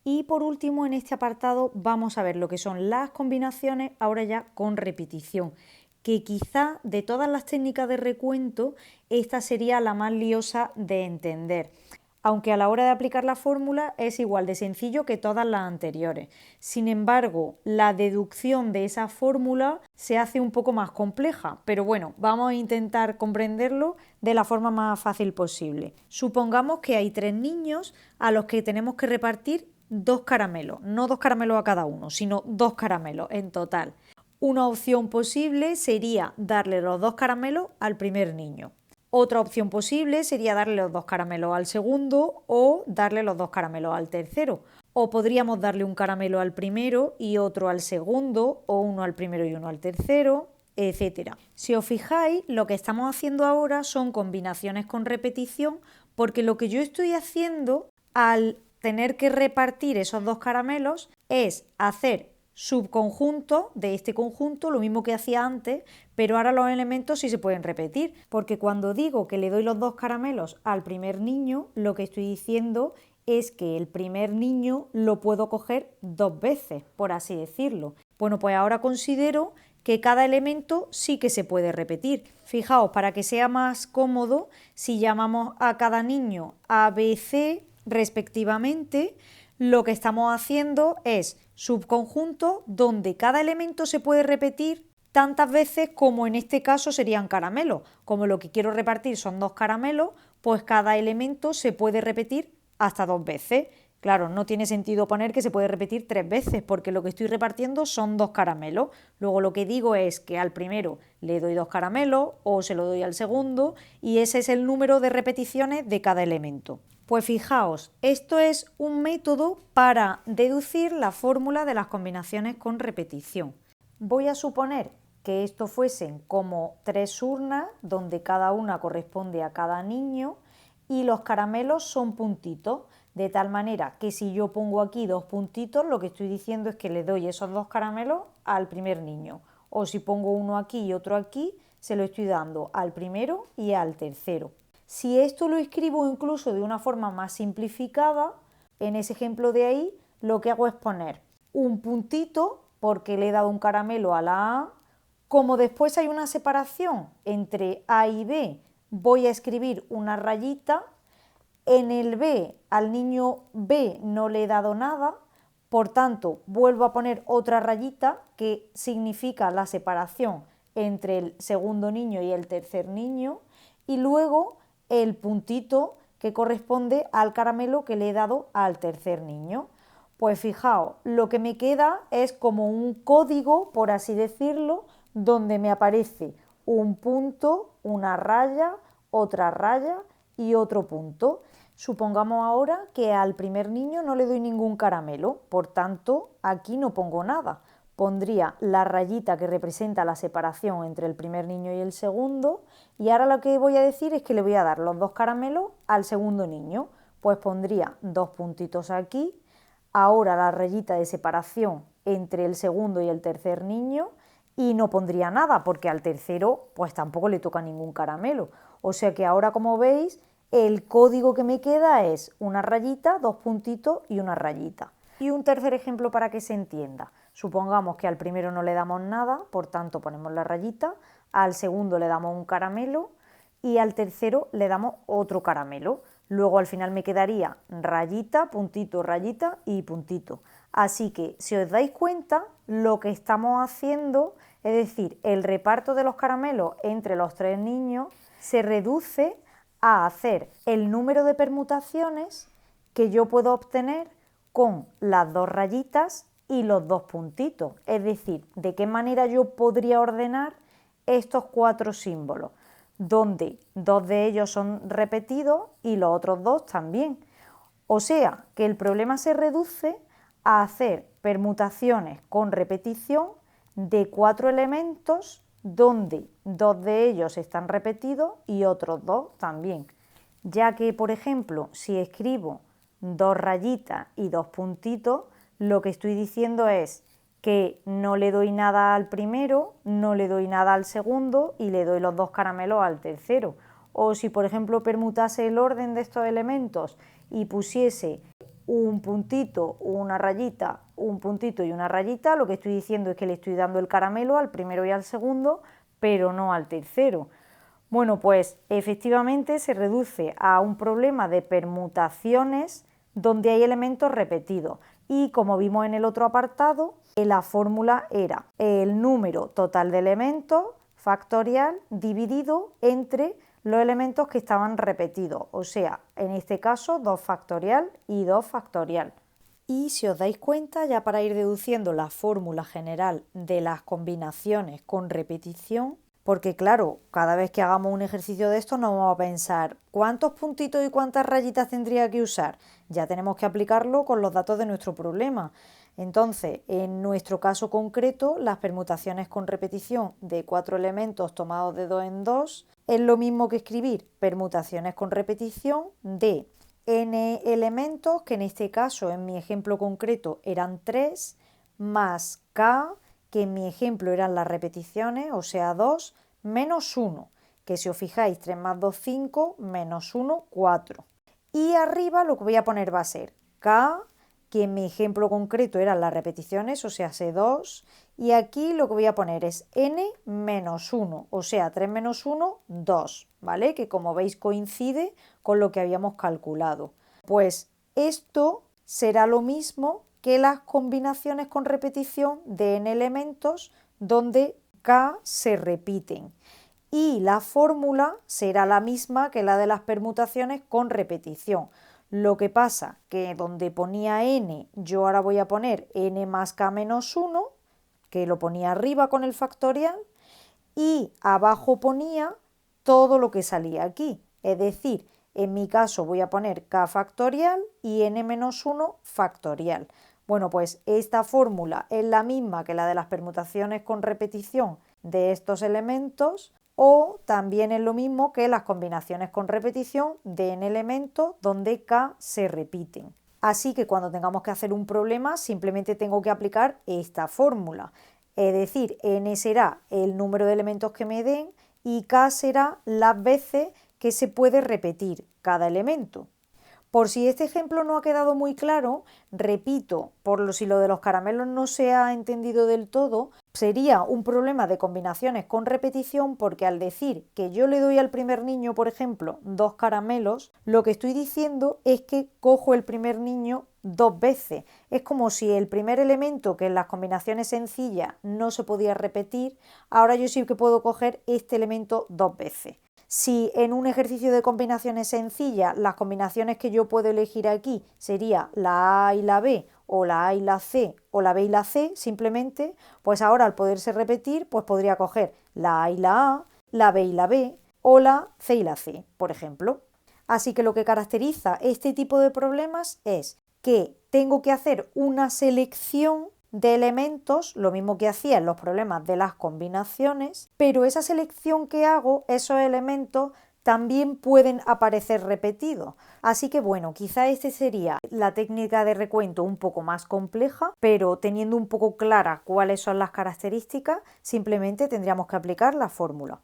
Y por último, en este apartado vamos a ver lo que son las combinaciones, ahora ya con repetición, que quizá de todas las técnicas de recuento, esta sería la más liosa de entender, aunque a la hora de aplicar la fórmula es igual de sencillo que todas las anteriores. Sin embargo, la deducción de esa fórmula se hace un poco más compleja, pero bueno, vamos a intentar comprenderlo de la forma más fácil posible. Supongamos que hay 3 niños a los que tenemos que repartir 2 caramelos, no 2 caramelos a cada uno, sino 2 caramelos en total. Una opción posible sería darle los 2 caramelos al primer niño. Otra opción posible sería darle los 2 caramelos al segundo o darle los 2 caramelos al tercero. O podríamos darle un caramelo al primero y otro al segundo, o uno al primero y uno al tercero, etc. Si os fijáis, lo que estamos haciendo ahora son combinaciones con repetición, porque lo que yo estoy haciendo al tener que repartir esos 2 caramelos es hacer subconjunto de este conjunto, lo mismo que hacía antes, pero ahora los elementos sí se pueden repetir, porque cuando digo que le doy los 2 caramelos al primer niño, lo que estoy diciendo es que el primer niño lo puedo coger 2 veces, por así decirlo. Bueno, pues ahora considero que cada elemento sí que se puede repetir. Fijaos, para que sea más cómodo, si llamamos a cada niño A, B, C respectivamente, lo que estamos haciendo es subconjunto donde cada elemento se puede repetir tantas veces como en este caso serían caramelos. Como lo que quiero repartir son 2 caramelos, pues cada elemento se puede repetir hasta 2 veces. Claro, no tiene sentido poner que se puede repetir 3 veces porque lo que estoy repartiendo son 2 caramelos. Luego lo que digo es que al primero le doy 2 caramelos o se lo doy al segundo y ese es el número de repeticiones de cada elemento. Pues fijaos, esto es un método para deducir la fórmula de las combinaciones con repetición. Voy a suponer que esto fuesen como 3 urnas donde cada una corresponde a cada niño y los caramelos son puntitos, de tal manera que si yo pongo aquí 2 puntitos, lo que estoy diciendo es que le doy esos 2 caramelos al primer niño, o si pongo uno aquí y otro aquí, se lo estoy dando al primero y al tercero. Si esto lo escribo incluso de una forma más simplificada, en ese ejemplo de ahí, lo que hago es poner un puntito porque le he dado un caramelo a la A. Como después hay una separación entre A y B, voy a escribir una rayita. En el B, al niño B no le he dado nada, por tanto, vuelvo a poner otra rayita que significa la separación entre el segundo niño y el tercer niño, y luego el puntito que corresponde al caramelo que le he dado al tercer niño. Pues fijaos, lo que me queda es como un código, por así decirlo, donde me aparece un punto, una raya, otra raya y otro punto. Supongamos ahora que al primer niño no le doy ningún caramelo, por tanto aquí no pongo nada. Pondría la rayita que representa la separación entre el primer niño y el segundo, y ahora lo que voy a decir es que le voy a dar los 2 caramelos al segundo niño. Pues pondría 2 puntitos aquí, ahora la rayita de separación entre el segundo y el tercer niño, y no pondría nada porque al tercero pues tampoco le toca ningún caramelo. O sea que ahora, como veis, el código que me queda es una rayita, 2 puntitos y una rayita. Y un tercer ejemplo para que se entienda. Supongamos que al primero no le damos nada, por tanto ponemos la rayita, al segundo le damos un caramelo y al tercero le damos otro caramelo. Luego al final me quedaría rayita, puntito, rayita y puntito. Así que si os dais cuenta, lo que estamos haciendo, es decir, el reparto de los caramelos entre los 3 niños, se reduce a hacer el número de permutaciones que yo puedo obtener con las 2 rayitas y los 2 puntitos. Es decir, de qué manera yo podría ordenar estos 4 símbolos, donde 2 de ellos son repetidos y los otros 2 también. O sea, que el problema se reduce a hacer permutaciones con repetición de 4 elementos donde 2 de ellos están repetidos y otros 2 también. Ya que, por ejemplo, si escribo 2 rayitas y 2 puntitos, lo que estoy diciendo es que no le doy nada al primero, no le doy nada al segundo y le doy los 2 caramelos al tercero. O si, por ejemplo, permutase el orden de estos elementos y pusiese un puntito, una rayita, un puntito y una rayita, lo que estoy diciendo es que le estoy dando el caramelo al primero y al segundo, pero no al tercero. Bueno, pues efectivamente se reduce a un problema de permutaciones donde hay elementos repetidos. Y como vimos en el otro apartado, la fórmula era el número total de elementos factorial dividido entre los elementos que estaban repetidos, o sea, en este caso 2 factorial y 2 factorial. Y si os dais cuenta, ya para ir deduciendo la fórmula general de las combinaciones con repetición, porque claro, cada vez que hagamos un ejercicio de esto nos vamos a pensar ¿cuántos puntitos y cuántas rayitas tendría que usar? Ya tenemos que aplicarlo con los datos de nuestro problema. Entonces, en nuestro caso concreto, las permutaciones con repetición de 4 elementos tomados de 2 en 2 es lo mismo que escribir permutaciones con repetición de n elementos, que en este caso, en mi ejemplo concreto, eran 3, más k, que en mi ejemplo eran las repeticiones, o sea 2, menos 1, que si os fijáis 3 más 2, 5, menos 1, 4. Y arriba lo que voy a poner va a ser k, que en mi ejemplo concreto eran las repeticiones, o sea, C2, y aquí lo que voy a poner es n menos 1, o sea, 3 menos 1, 2, ¿vale? Que como veis coincide con lo que habíamos calculado. Pues esto será lo mismo que las combinaciones con repetición de n elementos donde k se repiten. Y la fórmula será la misma que la de las permutaciones con repetición. Lo que pasa que donde ponía n, yo ahora voy a poner n más k menos 1, que lo ponía arriba con el factorial, y abajo ponía todo lo que salía aquí. Es decir, en mi caso voy a poner k factorial y n menos 1 factorial. Bueno, pues esta fórmula es la misma que la de las permutaciones con repetición de estos elementos, o también es lo mismo que las combinaciones con repetición de n elementos donde k se repiten. Así que cuando tengamos que hacer un problema simplemente tengo que aplicar esta fórmula. Es decir, n será el número de elementos que me den y k será las veces que se puede repetir cada elemento. Por si este ejemplo no ha quedado muy claro, repito, si lo de los caramelos no se ha entendido del todo, sería un problema de combinaciones con repetición, porque al decir que yo le doy al primer niño, por ejemplo, 2 caramelos, lo que estoy diciendo es que cojo el primer niño 2 veces. Es como si el primer elemento, que en las combinaciones sencillas no se podía repetir, ahora yo sí que puedo coger este elemento 2 veces. Si en un ejercicio de combinaciones sencillas las combinaciones que yo puedo elegir aquí sería la A y la B, o la A y la C, o la B y la C simplemente, pues ahora al poderse repetir pues podría coger la A y la B y la B, o la C y la C, por ejemplo. Así que lo que caracteriza este tipo de problemas es que tengo que hacer una selección de elementos, lo mismo que hacía en los problemas de las combinaciones, pero esa selección que hago, esos elementos también pueden aparecer repetidos. Así que bueno, quizá esta sería la técnica de recuento un poco más compleja, pero teniendo un poco clara cuáles son las características, simplemente tendríamos que aplicar la fórmula.